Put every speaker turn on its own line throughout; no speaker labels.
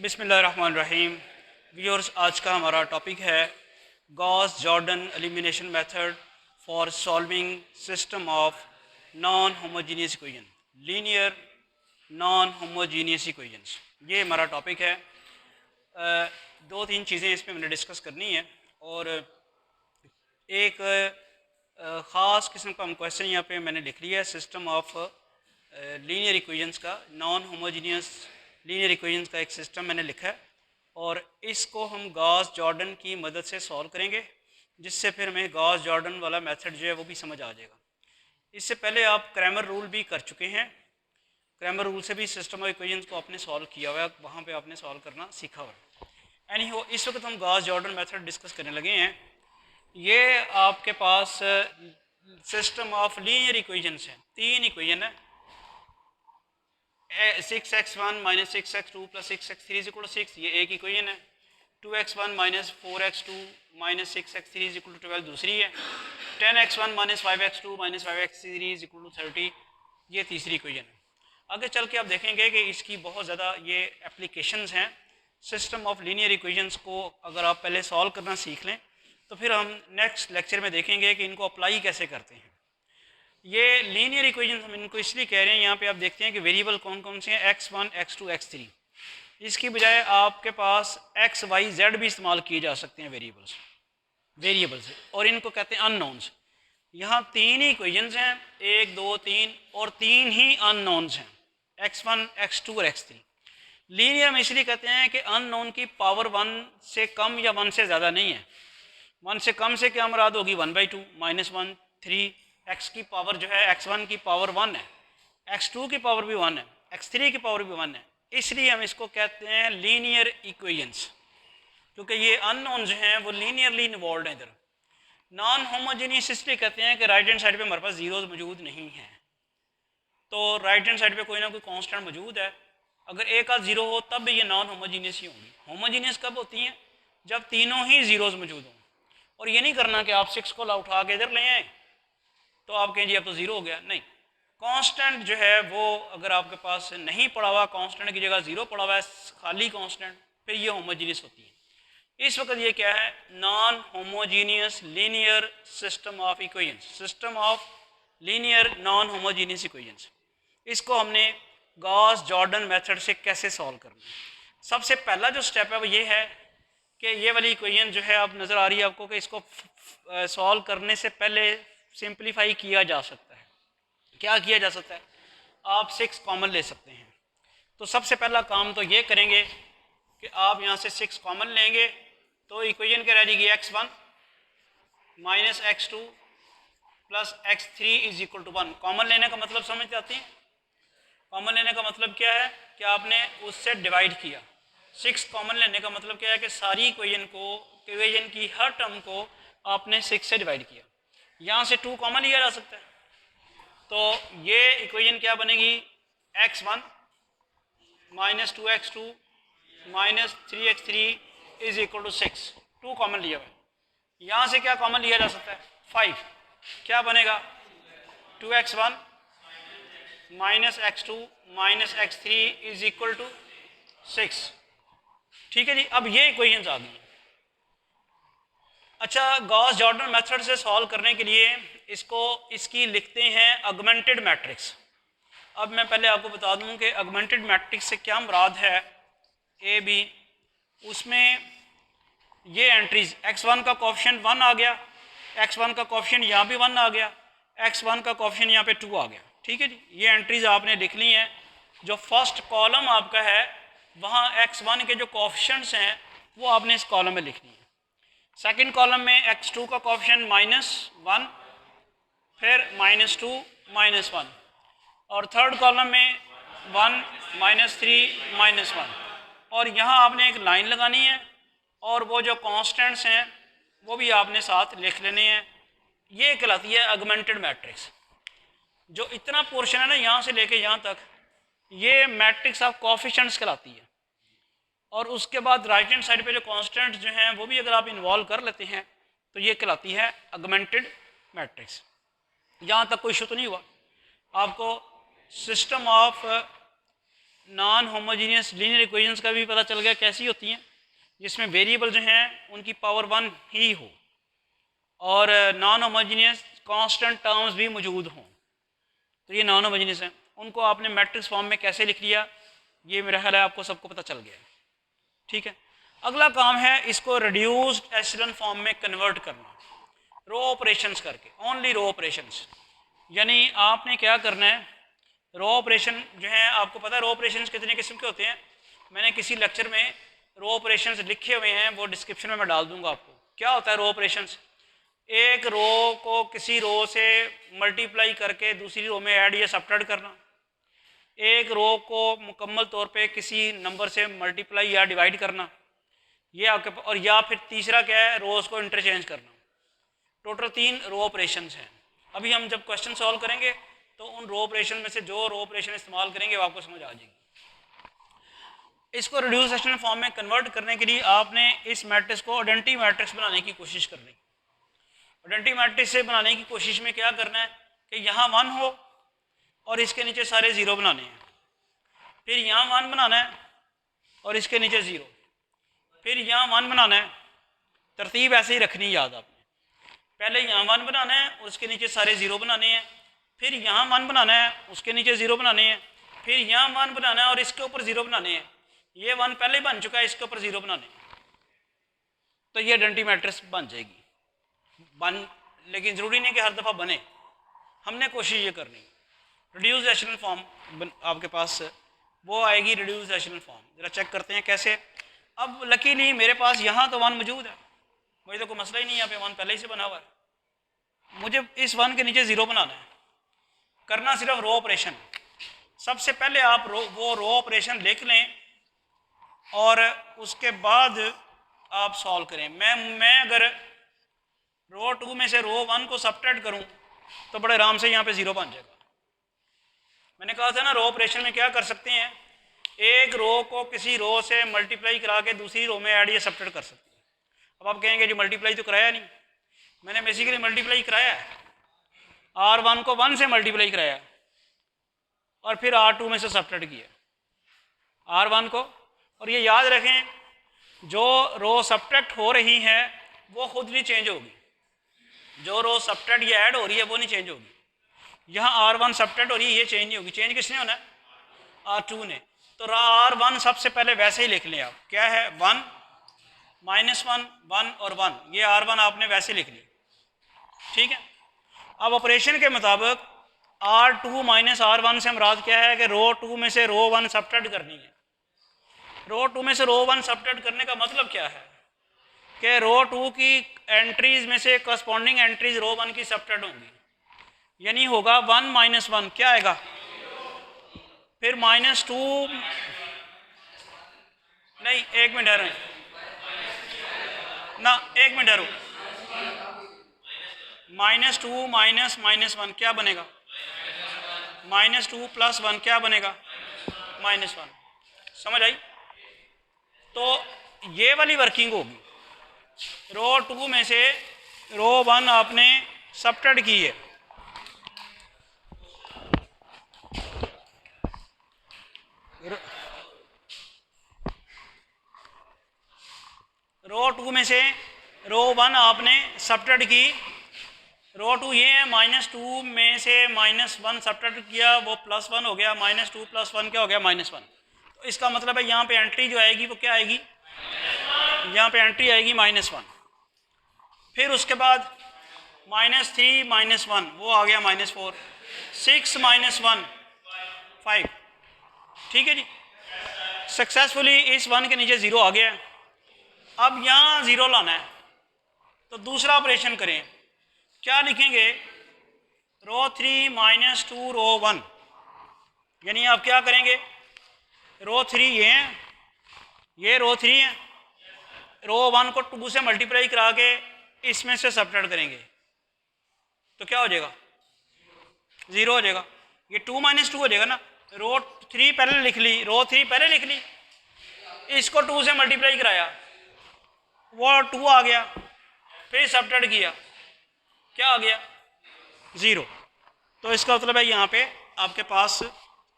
बिस्मिल्लाहिर्रहमानिर्रहीम। व्यूअर्स, आज का हमारा टॉपिक है Gauss Jordan elimination method for solving system of non homogeneous equation, linear non homogeneous equations. ये हमारा टॉपिक है। दो तीन चीज़ें इस पर मैंने डिस्कस करनी है और एक ख़ास किस्म का क्वेश्चन यहाँ पे मैंने लिख लिया है सिस्टम ऑफ लीनियर इक्वेशंस का, नॉन होमोजीनियस लीनियर इक्वेशंस का एक सिस्टम मैंने लिखा है और इसको हम गॉस जॉर्डन की मदद से सॉल्व करेंगे, जिससे फिर हमें गॉस जॉर्डन वाला मेथड जो है वो भी समझ आ जाएगा। इससे पहले आप क्रैमर रूल भी कर चुके हैं। क्रैमर रूल से भी सिस्टम ऑफ इक्वेशंस को आपने सॉल्व किया हुआ है, वहाँ पे आपने सॉल्व करना सीखा हुआ है। एनी हो, इस वक्त हम गॉस जॉर्डन मेथड डिस्कस करने लगे हैं। ये आपके पास सिस्टम ऑफ लीनियर इक्वेशंस हैं, तीन इक्वेशन है। 6x1 minus 6x2 plus 6x3 is equal to 6, ये एक इक्वेशन है। 2x1 minus 4x2 minus 6x3 is equal to 12 दूसरी है। 10x1 minus 5x2 minus 5x3 is equal to 30, ये तीसरी इक्वेशन है। आगे चल के आप देखेंगे कि इसकी बहुत ज़्यादा ये एप्लीकेशंस हैं। सिस्टम ऑफ लीनियर इक्वेशंस को अगर आप पहले सॉल्व करना सीख लें तो फिर हम नेक्स्ट लेक्चर में देखेंगे कि इनको अप्लाई कैसे करते हैं। ये लीनियर इक्वेशन हम इनको इसलिए कह रहे हैं, यहाँ पे आप देखते हैं कि वेरिएबल कौन कौन से हैं, x1 x2 x3। इसकी बजाय आपके पास x y z भी इस्तेमाल किए जा सकते हैं वेरिएबल्स और इनको कहते हैं अननोन्स। यहाँ तीन ही इक्वेशंस हैं, 1 2 3, और तीन ही अननोन्स हैं, x1 x2 और x3। लीनियर हम इसलिए कहते हैं कि अननोन की पावर 1 से कम या 1 से ज़्यादा नहीं है। 1 से कम से क्या मुराद होगी, 1/2 -1 3। x की पावर जो है x1 की पावर 1 है, x2 की पावर भी 1 है, x3 की पावर भी 1 है। इसलिए हम इसको कहते हैं लीनियर इक्वेशंस, क्योंकि ये अननोन जो हैं वो लीनियरली इन्वॉल्व हैं इधर। नॉन होमोजीनियस इसलिए कहते हैं कि राइट हैंड साइड पे हमारे पास जीरोज मौजूद नहीं है, तो राइट हैंड साइड पे कोई ना कोई कांस्टेंट मौजूद है। अगर एक का जीरो हो तब भी ये नॉन होमोजीनियस ही होंगी। होमोजीनियस कब होती हैं, जब तीनों ही जीरोज मौजूद हों। और ये नहीं करना कि आप 6 को उठा के इधर ले आए तो आप कहें जी अब तो ज़ीरो हो गया, नहीं। कांस्टेंट जो है वो अगर आपके पास नहीं पड़ा हुआ, कांस्टेंट की जगह ज़ीरो पड़ा हुआ है, खाली कांस्टेंट, फिर ये होमोजीनियस होती है। इस वक्त ये क्या है, non homogeneous linear system of equations, system of linear non homogeneous equations. इसको हमने गॉस जॉर्डन मेथड से कैसे सॉल्व करना है। सबसे पहला जो स्टेप है वो ये है कि ये वाली इक्वेशन जो है आप नज़र आ रही है आपको कि इसको सॉल्व करने से पहले सिंप्लीफाई किया जा सकता है। क्या किया जा सकता है, आप 6 कॉमन ले सकते हैं। तो सबसे पहला काम तो ये करेंगे कि आप यहाँ से 6 कॉमन लेंगे तो इक्वेशन क्या रह जाएगी, x1 minus x2 plus x3 is equal to 1। Common लेने का मतलब समझ आती है। कॉमन लेने का मतलब क्या है कि आपने उससे डिवाइड किया। 6 कॉमन लेने का मतलब क्या है कि सारी इक्वेशन की हर टर्म को आपने 6 से डिवाइड किया। यहाँ से 2 कॉमन लिया जा सकता है, तो ये इक्वेशन क्या बनेगी, x1 minus 2x2 minus 3x3 is equal to 6। 2 common लिया हुआ है। यहाँ से क्या कॉमन लिया जा सकता है, 5। क्या बनेगा, 2x1 minus x2 minus x3 is equal to 6। ठीक है जी, अब ये इक्वेशंस आ गई। अच्छा, गॉस जॉर्डन मेथड से सॉल्व करने के लिए इसकी लिखते हैं ऑगमेंटेड मैट्रिक्स। अब मैं पहले आपको बता दूं कि ऑगमेंटेड मैट्रिक्स से क्या मुराद है। ए बी, उसमें ये एंट्रीज, x1 का कोफिशिएंट 1 आ गया, x1 का कोफिशिएंट यहाँ भी 1 आ गया, x1 का कोफिशिएंट यहाँ पे 2 आ गया। ठीक है जी, ये एंट्रीज आपने लिख ली हैं। जो फर्स्ट कॉलम आपका है वहाँ x1 के जो कोफिशिएंट्स हैं वो आपने इस कॉलम में लिखनी है। सेकंड कॉलम में x2 का कोफिशिएंट -1, फिर -2 -1, और थर्ड कॉलम में 1 -3 -1। और यहाँ आपने एक लाइन लगानी है और वो जो कांस्टेंट्स हैं वो भी आपने साथ लिख लेने हैं। ये कहलाती है ऑगमेंटेड मैट्रिक्स। जो इतना पोर्शन है ना यहाँ से लेके यहाँ तक, ये मैट्रिक्स ऑफ कोफिशिएंट्स कहलाती है। और उसके बाद राइट हैंड साइड पे जो कांस्टेंट्स जो हैं वो भी अगर आप इन्वॉल्व कर लेते हैं तो ये कहलाती है ऑगमेंटेड मैट्रिक्स। यहाँ तक कोई इशू तो नहीं हुआ आपको। System of non homogeneous linear equations का भी पता चल गया कैसी होती हैं, जिसमें वेरिएबल जो हैं उनकी पावर 1 ही हो और नॉन होमोजीनियस कांस्टेंट टर्म्स भी मौजूद हों, तो ये नॉन होमोजीनियस हैं। उनको आपने मैट्रिक्स फॉर्म में कैसे लिख लिया, ये मेरा ख्याल है आपको सबको पता चल गया। ठीक है, अगला काम है इसको रिड्यूस्ड एशेलन फॉर्म में कन्वर्ट करना, रो ऑपरेशंस करके, ओनली रो ऑपरेशंस। यानी आपने क्या करना है, रो ऑपरेशन जो है आपको पता है रो ऑपरेशंस कितने किस्म के होते हैं। मैंने किसी लेक्चर में रो ऑपरेशंस लिखे हुए हैं, वो डिस्क्रिप्शन में मैं डाल दूंगा आपको। क्या होता है रो ऑपरेशंस? एक रो को किसी रो से मल्टीप्लाई करके दूसरी रो में ऐड या सबट्रैक्ट करना, एक रो को मुकम्मल तौर पे किसी नंबर से मल्टीप्लाई या डिवाइड करना, ये आपके, और या फिर तीसरा क्या है, रोज को इंटरचेंज करना। टोटल 3 रो ऑपरेशंस हैं। अभी हम जब क्वेश्चन सॉल्व करेंगे तो उन रो ऑपरेशन में से जो रो ऑपरेशन इस्तेमाल करेंगे वो आपको समझ आ जाएगी। इसको रिड्यूस एशेलन फॉर्म में कन्वर्ट करने के लिए आपने इस मैट्रिक्स को आइडेंटिटी मैट्रिक्स बनाने की कोशिश करनी। आइडेंटिटी मैट्रिक्स से बनाने की कोशिश में क्या करना है कि यहाँ 1 हो और इसके नीचे सारे 0 बनाने हैं, फिर यहाँ 1 बनाना है और इसके नीचे 0, फिर यहाँ 1 बनाना है। तरतीब ऐसे ही रखनी, याद आपने, पहले यहाँ 1 बनाना है और उसके नीचे सारे 0 बनाने हैं, फिर यहाँ 1 बनाना है उसके नीचे 0 बनाने हैं, फिर यहाँ 1 बनाना है और इसके ऊपर 0 बनाने हैं। ये 1 पहले ही बन चुका है, इसके ऊपर 0 बनाने हैं, तो ये आइडेंटिटी मैट्रिक्स बन जाएगी। लेकिन ज़रूरी नहीं कि हर दफ़ा बने, हमने कोशिश ये करनी। रिड्यूस एशेलन फॉर्म आपके पास वो आएगी, रिड्यूस एशेलन फॉर्म। ज़रा चेक करते हैं कैसे। अब लकीली मेरे पास यहाँ तो 1 मौजूद है, मुझे तो कोई मसला ही नहीं है, यहाँ पे 1 पहले ही से बना हुआ है। मुझे इस 1 के नीचे 0 बनाना है, करना सिर्फ रो ऑपरेशन। सबसे पहले आप वो रो ऑपरेशन लिख लें और उसके बाद आप सॉल्व करें। मैं अगर रो 2 में से रो 1 को सबट्रैक्ट करूं तो बड़े आराम से यहाँ पे 0 बन जाएगा। मैंने कहा था ना, रो ऑपरेशन में क्या कर सकते हैं, एक रो को किसी रो से मल्टीप्लाई करा के दूसरी रो में ऐड या सबट्रैक्ट कर सकते हैं। अब आप कहेंगे जी मल्टीप्लाई तो कराया नहीं। मैंने बेसिकली मल्टीप्लाई कराया है, R1 को 1 से मल्टीप्लाई कराया और फिर R2 में से सबट्रैक्ट किया R1 को। और ये याद रखें, जो रो सबट्रैक्ट हो रही है वो खुद नहीं चेंज होगी, जो रो सबट्रैक्ट या ऐड हो रही है वो नहीं चेंज होगी। यहाँ R1 सबट्रैक्ट हो रही है, ये चेंज नहीं होगी। चेंज किसने होना है? R2 ने। तो R1 सबसे पहले वैसे ही लिख लें आप, क्या है 1 -1 1 और 1, ये R1 आपने वैसे लिख ली। ठीक है, अब ऑपरेशन के मुताबिक R2 माइनस R1 से मुराद क्या है कि रो 2 में से रो 1 सबट्रैक्ट करनी है। रो 2 में से रो 1 सबट्रैक्ट करने का मतलब क्या है कि रो 2 की एंट्रीज में से करस्पॉन्डिंग एंट्रीज रो 1 की सबट्रैक्ट होंगी, यानी होगा 1 - 1 क्या आएगा, फिर -2 नहीं, एक मिनट ठहरो ना, एक मिनट ठहरो, -2 माइनस -1 क्या बनेगा, -2 + 1 क्या बनेगा, -1। समझ आई? तो ये वाली वर्किंग होगी। रो 2 में से रो 1 आपने सबट्रैक्ट की है, रो 2 में से रो 1 आपने सबट्रैक्ट की। रो 2 ये है, -2 में से -1 सबट्रैक्ट किया, वो +1 हो गया, -2 + 1 क्या हो गया, -1। तो इसका मतलब है यहाँ पे एंट्री जो आएगी वो क्या आएगी, यहाँ पे एंट्री आएगी -1। फिर उसके बाद -3 - 1 वो आ गया -4, 6 - 1 5। ठीक है जी, सक्सेसफुली इस 1 के नीचे 0 आ गया है। अब यहाँ 0 लाना है, तो दूसरा ऑपरेशन करें, क्या लिखेंगे, रो 3 -2 रो 1, यानी आप क्या करेंगे, रो 3 ये है, ये रो 3 है, रो 1 को 2 से मल्टीप्लाई करा के इसमें से सबट्रैक्ट करेंगे तो क्या हो जाएगा, 0 हो जाएगा। ये 2 - 2 हो जाएगा ना। रो 3 पहले लिख ली, रो 3 पहले लिख ली, इसको 2 से मल्टीप्लाई कराया, वो 2 आ गया, फिर सबट्रैक्ट किया, क्या आ गया, 0। तो इसका मतलब है यहाँ पे आपके पास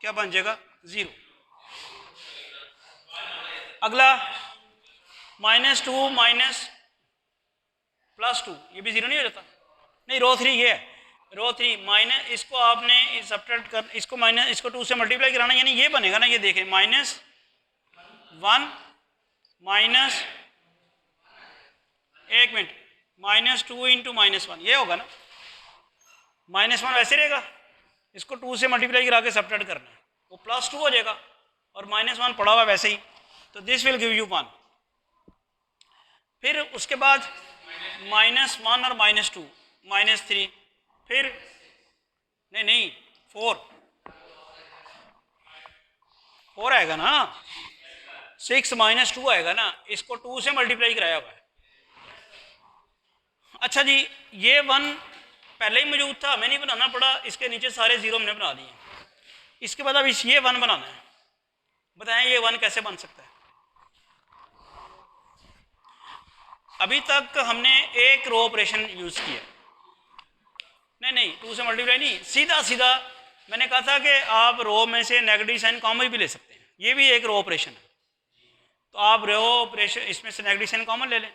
क्या बन जाएगा, 0। अगला -2 माइनस +2, ये भी जीरो नहीं हो जाता? नहीं, रो 3 ये है, रो 3 माइनस, इसको आपने सब्ट्रैक्ट कर, इसको माइनस, इसको 2 से मल्टीप्लाई कराना, यानी ये बनेगा ना, ये देखें -1 माइनस, एक मिनट, -2 इंटू -1, ये होगा ना, -1 वैसे रहेगा, इसको 2 से मल्टीप्लाई करा के सब्ट्रैक्ट करना है, वो +2 हो जाएगा, और -1 पड़ा हुआ वैसे ही, तो दिस विल गिव यू 1। फिर उसके बाद -1 और -2 -3, फिर नहीं 4 आएगा ना, 6 -2 आएगा ना, इसको 2 से मल्टीप्लाई कराया हुआ है। अच्छा जी, ये 1 पहले ही मौजूद था, हमें नहीं बनाना पड़ा, इसके नीचे सारे जीरो हमने बना दिए। इसके बाद अब ये 1 बनाना है, बताएं ये 1 कैसे बन सकता है? अभी तक हमने एक रो ऑपरेशन यूज किया, नहीं 2 से मल्टीप्लाई नहीं, सीधा सीधा मैंने कहा था कि आप रो में से नेगेटिव साइन कॉमन भी ले सकते हैं, ये भी एक रो ऑपरेशन है, तो आप रो ऑपरेशन इसमें से नेगेटिव साइन कॉमन ले लें।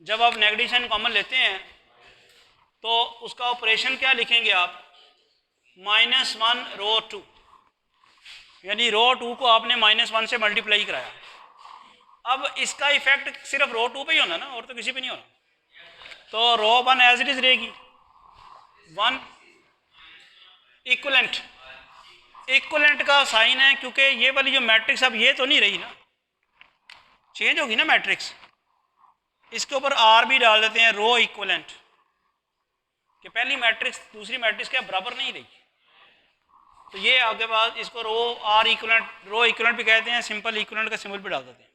जब आप नेगेटिव साइन कॉमन लेते हैं तो उसका ऑपरेशन क्या लिखेंगे आप? -1 रो 2, यानी रो 2 को आपने -1 से मल्टीप्लाई कराया। अब इसका इफेक्ट सिर्फ रो 2 पे ही होना ना, और तो किसी पे नहीं होना, तो रो 1 एज इट इज रहेगी, 1 इक्वलेंट का साइन है, क्योंकि ये वाली जो मैट्रिक्स अब ये तो नहीं रही ना, चेंज होगी ना मैट्रिक्स, इसके ऊपर आर भी डाल देते हैं, रो इक्वलेंट, कि पहली मैट्रिक्स दूसरी मैट्रिक्स के बराबर नहीं रही, तो ये आगे बाद इसको रो आर इक्वलेंट, रो इक्वलेंट भी कहते हैं, सिंपल इक्वलेंट का सिंबल भी डाल देते हैं।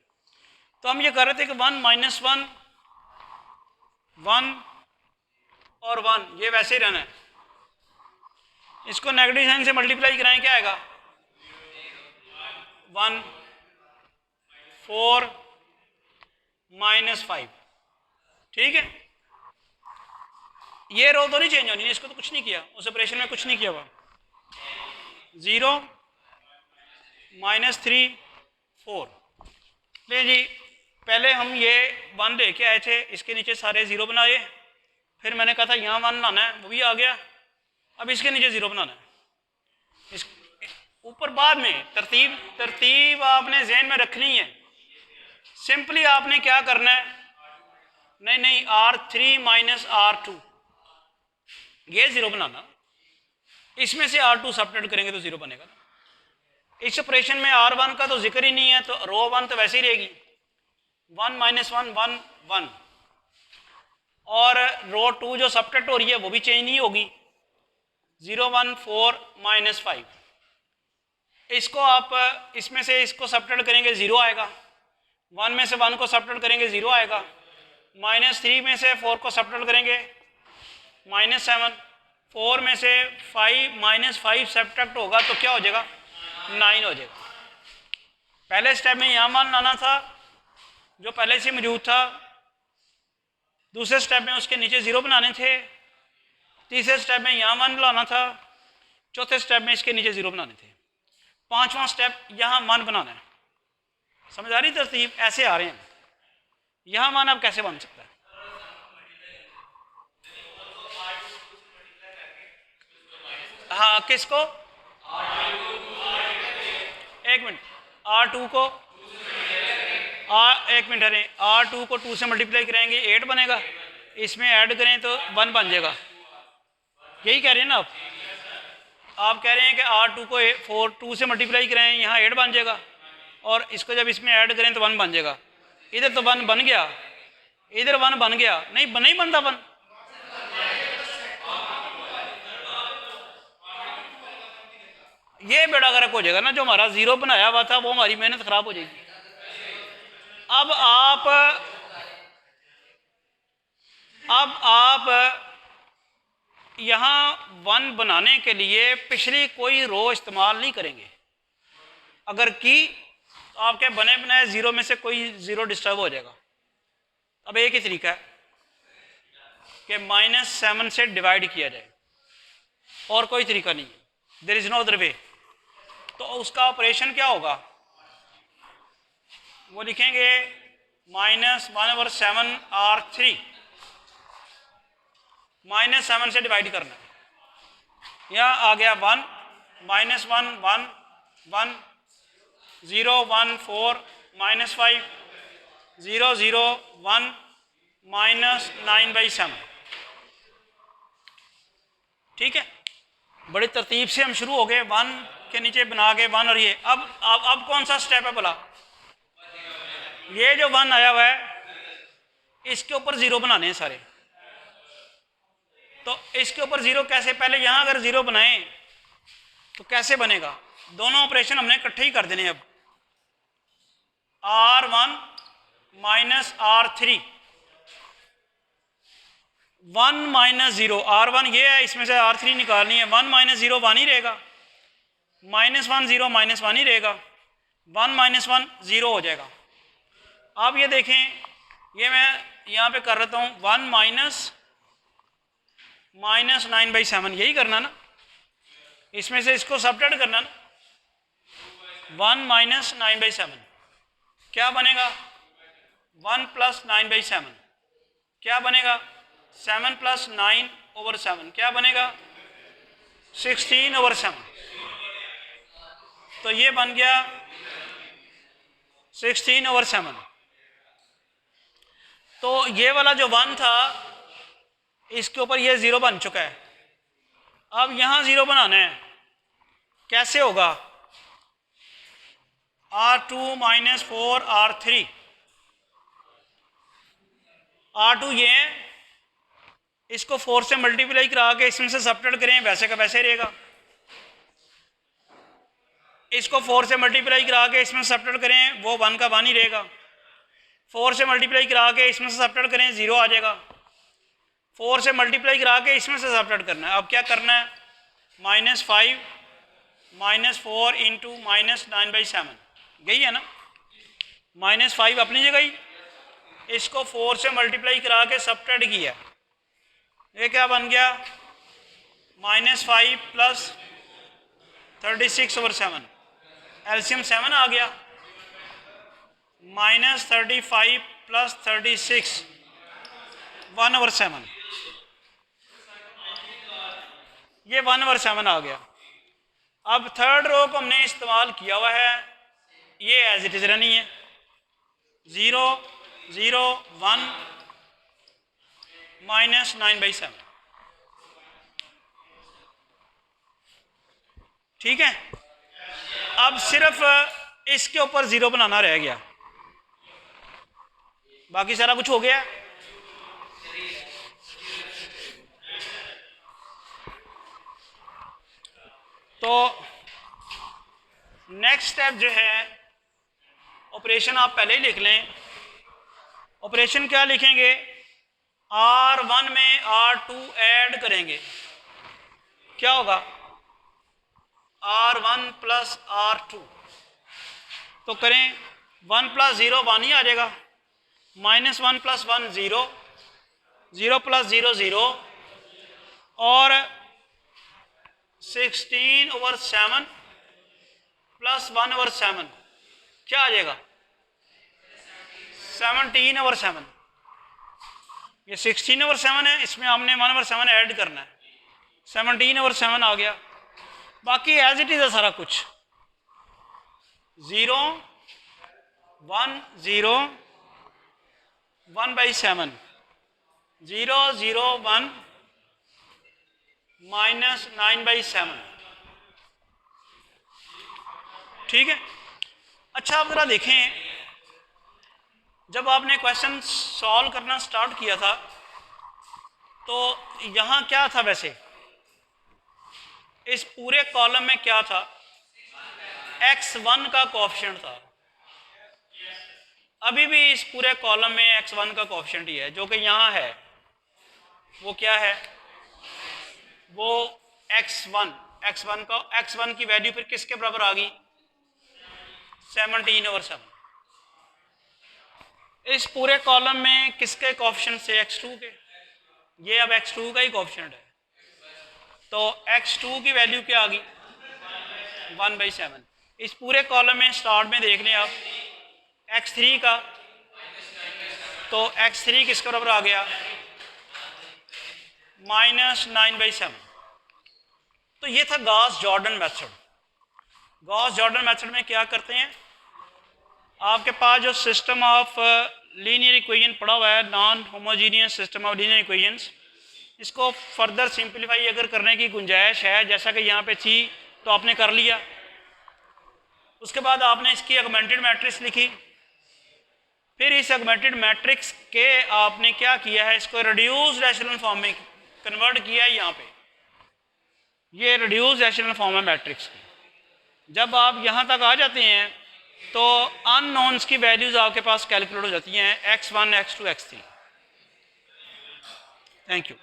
तो हम ये कर रहे थे कि 1 -1 1 और 1 ये वैसे ही रहना है, इसको नेगेटिव साइन से मल्टीप्लाई कराएं, क्या आएगा? 1 4 -5, ठीक है। ये रो तो नहीं चेंज होनी, इसको तो कुछ नहीं किया, उस ऑपरेशन में कुछ नहीं किया हुआ। 0 -3 4, ले जी, पहले हम ये 1 लेके आए थे, इसके नीचे सारे जीरो बनाए, फिर मैंने कहा था यहाँ 1 बनाना है, वो भी आ गया, अब इसके नीचे जीरो बनाना है, इस ऊपर बाद में तरतीब आपने जहन में रखनी है। सिंपली आपने क्या करना है, नहीं R3 माइनस R2, ये जीरो बनाना, इसमें से R2 सब्ट्रैक्ट करेंगे तो जीरो बनेगा ना। इस ऑपरेशन में R1 का तो जिक्र ही नहीं है, तो रो 1 तो वैसे ही रहेगी, 1 -1 1 1, और रो 2 जो सब्ट्रैक्ट हो रही है वो भी चेंज नहीं होगी, 0 1 4 -5। इसको आप इसमें से इसको सब्ट्रैक्ट करेंगे, जीरो आएगा, 1 में से 1 को सब्ट्रैक्ट करेंगे, जीरो आएगा, -3 में से 4 को सब्ट्रैक्ट करेंगे, -7, 4 में से 5 सब्ट्रैक्ट होगा तो क्या हो जाएगा? 9 हो जाएगा। पहले स्टेप में यहाँ मान लाना था जो पहले से मौजूद था, दूसरे स्टेप में उसके नीचे जीरो बनाने थे, तीसरे स्टेप में यहाँ 1 लाना था, चौथे स्टेप में इसके नीचे जीरो बनाने थे, पांचवा स्टेप यहाँ 1 बनाना है। समझ आ रही तरतीब? ऐसे आ रहे हैं, यहाँ 1 अब कैसे बन सकता है? हाँ, किसको? एक मिनट, R2 को एक मिनट, अरे R2 को 2 से मल्टीप्लाई कराएंगे 8 बनेगा, इसमें ऐड करें तो 1 बन जाएगा, यही कह रहे हैं ना आप कह रहे हैं कि R2 को 2 से मल्टीप्लाई कराएं, यहाँ 8 बन जाएगा, और इसको जब इसमें ऐड करें तो 1 बन जाएगा। इधर तो 1 बन गया, इधर 1 बन गया, नहीं बनता 1, ये बेड़ा गर्क हो जाएगा ना, जो हमारा जीरो बनाया हुआ था वो हमारी मेहनत खराब हो जाएगी। अब आप यहाँ 1 बनाने के लिए पिछली कोई रो इस्तेमाल नहीं करेंगे, अगर की तो आपके बने बनाए जीरो में से कोई जीरो डिस्टर्ब हो जाएगा। अब एक ही तरीका है कि -7 से डिवाइड किया जाए, और कोई तरीका नहीं, there is no other way. तो उसका ऑपरेशन क्या होगा? वो लिखेंगे -1/7 -7 से डिवाइड करना है। यहाँ आ गया 1 -1 1 1 0 1 4 -5 0 0 1 -9/7। ठीक है, बड़ी तरतीब से हम शुरू हो गए, 1 के नीचे बना के 1 और ये अब कौन सा स्टेप है भला? ये जो 1 आया हुआ है इसके ऊपर 0 बनाने हैं सारे। तो इसके ऊपर 0 कैसे? पहले यहां अगर 0 बनाएं तो कैसे बनेगा? दोनों ऑपरेशन हमने इकट्ठे ही कर देने। अब R1 -R3 1 -0 R1 ये है, इसमें से R3 निकालनी है। 1 -0 1 ही रहेगा, -1 0 -1 ही रहेगा, 1 -1 0 हो जाएगा। अब ये देखें, ये मैं यहाँ पे कर रहा हूँ 1 -9/7, यही करना ना, इसमें से इसको सबट्रैक्ट करना ना। 1 -9/7 क्या बनेगा? 1 + 9/7 क्या बनेगा? 7 + 9/7 क्या बनेगा? 16/7। तो ये बन गया 16/7। तो ये वाला जो 1 था इसके ऊपर ये 0 बन चुका है। अब यहां 0 बनाना है, कैसे होगा? R2 -4 R3 R2 ये है, इसको 4 से मल्टीप्लाई करा के इसमें से सबट्रैक्ट करें, वैसे का वैसे रहेगा। इसको 4 से मल्टीप्लाई करा के इसमें सबट्रैक्ट करें, वो 1 का 1 ही रहेगा। 4 से मल्टीप्लाई करा के इसमें से सबट्रैक्ट करें, 0 आ जाएगा। 4 से मल्टीप्लाई करा के इसमें से सबट्रैक्ट करना है। अब क्या करना है? -5 -4 × -9/7 यही है ना। -5 अपनी जगह ही, इसको 4 से मल्टीप्लाई करा के सबट्रैक्ट किया, ये क्या बन गया? -5 + 36/7 एलसीएम 7 आ गया। -35 + 36 1/7, ये 1/7 आ गया। अब थर्ड रो को हमने इस्तेमाल किया हुआ है, ये एज इट इज रनी है। 0 0 1 -9/7। ठीक है, अब सिर्फ इसके ऊपर 0 बनाना रह गया, बाकी सारा कुछ हो गया। तो नेक्स्ट स्टेप जो है, ऑपरेशन आप पहले ही लिख लें। ऑपरेशन क्या लिखेंगे? R1 में R2 ऐड करेंगे, क्या होगा? R1 + R2 तो करें, 1 + 0 1 ही आ जाएगा, -1 + 1 0 0 + 0 0 और 16/7 + 1/7 क्या आ जाएगा? 17/7। ये 16/7 है, इसमें हमने 1/7 ऐड करना है, 17/7 आ गया। बाकी एज इट इज है सारा कुछ। 0 1 0 1/7 0 0 1 -9/7। ठीक है, अच्छा आप जरा देखें, जब आपने क्वेश्चन सॉल्व करना स्टार्ट किया था तो यहाँ क्या था? वैसे इस पूरे कॉलम में क्या था? x1 का कोएफिशिएंट था। अभी भी इस पूरे कॉलम में x1 का कोएफिशिएंट ही है, जो कि यहाँ है। वो क्या है? वो x1 की वैल्यू फिर किसके बराबर आ गई? 17/7। इस पूरे कॉलम में किसके कोएफिशिएंट से? x2 के। ये अब x2 का ही कोएफिशिएंट है, तो x2 की वैल्यू क्या आ गई? 1/7। इस पूरे कॉलम में स्टार्ट में देख लें आप, x3 का, तो x3 किसके बराबर आ गया, -9/7। तो ये था Gauss Jordan method. Gauss Jordan method में क्या करते हैं, आपके पास जो सिस्टम ऑफ लीनियर इक्वेशन पड़ा हुआ है, non homogeneous system of linear equations, इसको फर्दर सिंप्लीफाई अगर करने की गुंजाइश है, जैसा कि यहाँ पे थी, तो आपने कर लिया। उसके बाद आपने इसकी ऑगमेंटेड मैट्रिक्स लिखी, फिर इस ऑगमेंटेड मैट्रिक्स के आपने क्या किया है, इसको रिड्यूस्ड एशेलन फॉर्म में कन्वर्ट किया है। यहाँ पे ये रिड्यूस्ड एशेलन फॉर्म है मैट्रिक्स की। जब आप यहाँ तक आ जाते हैं तो अननोन्स की वैल्यूज आपके पास कैलकुलेट हो जाती हैं, x1 x2 x3। Thank you.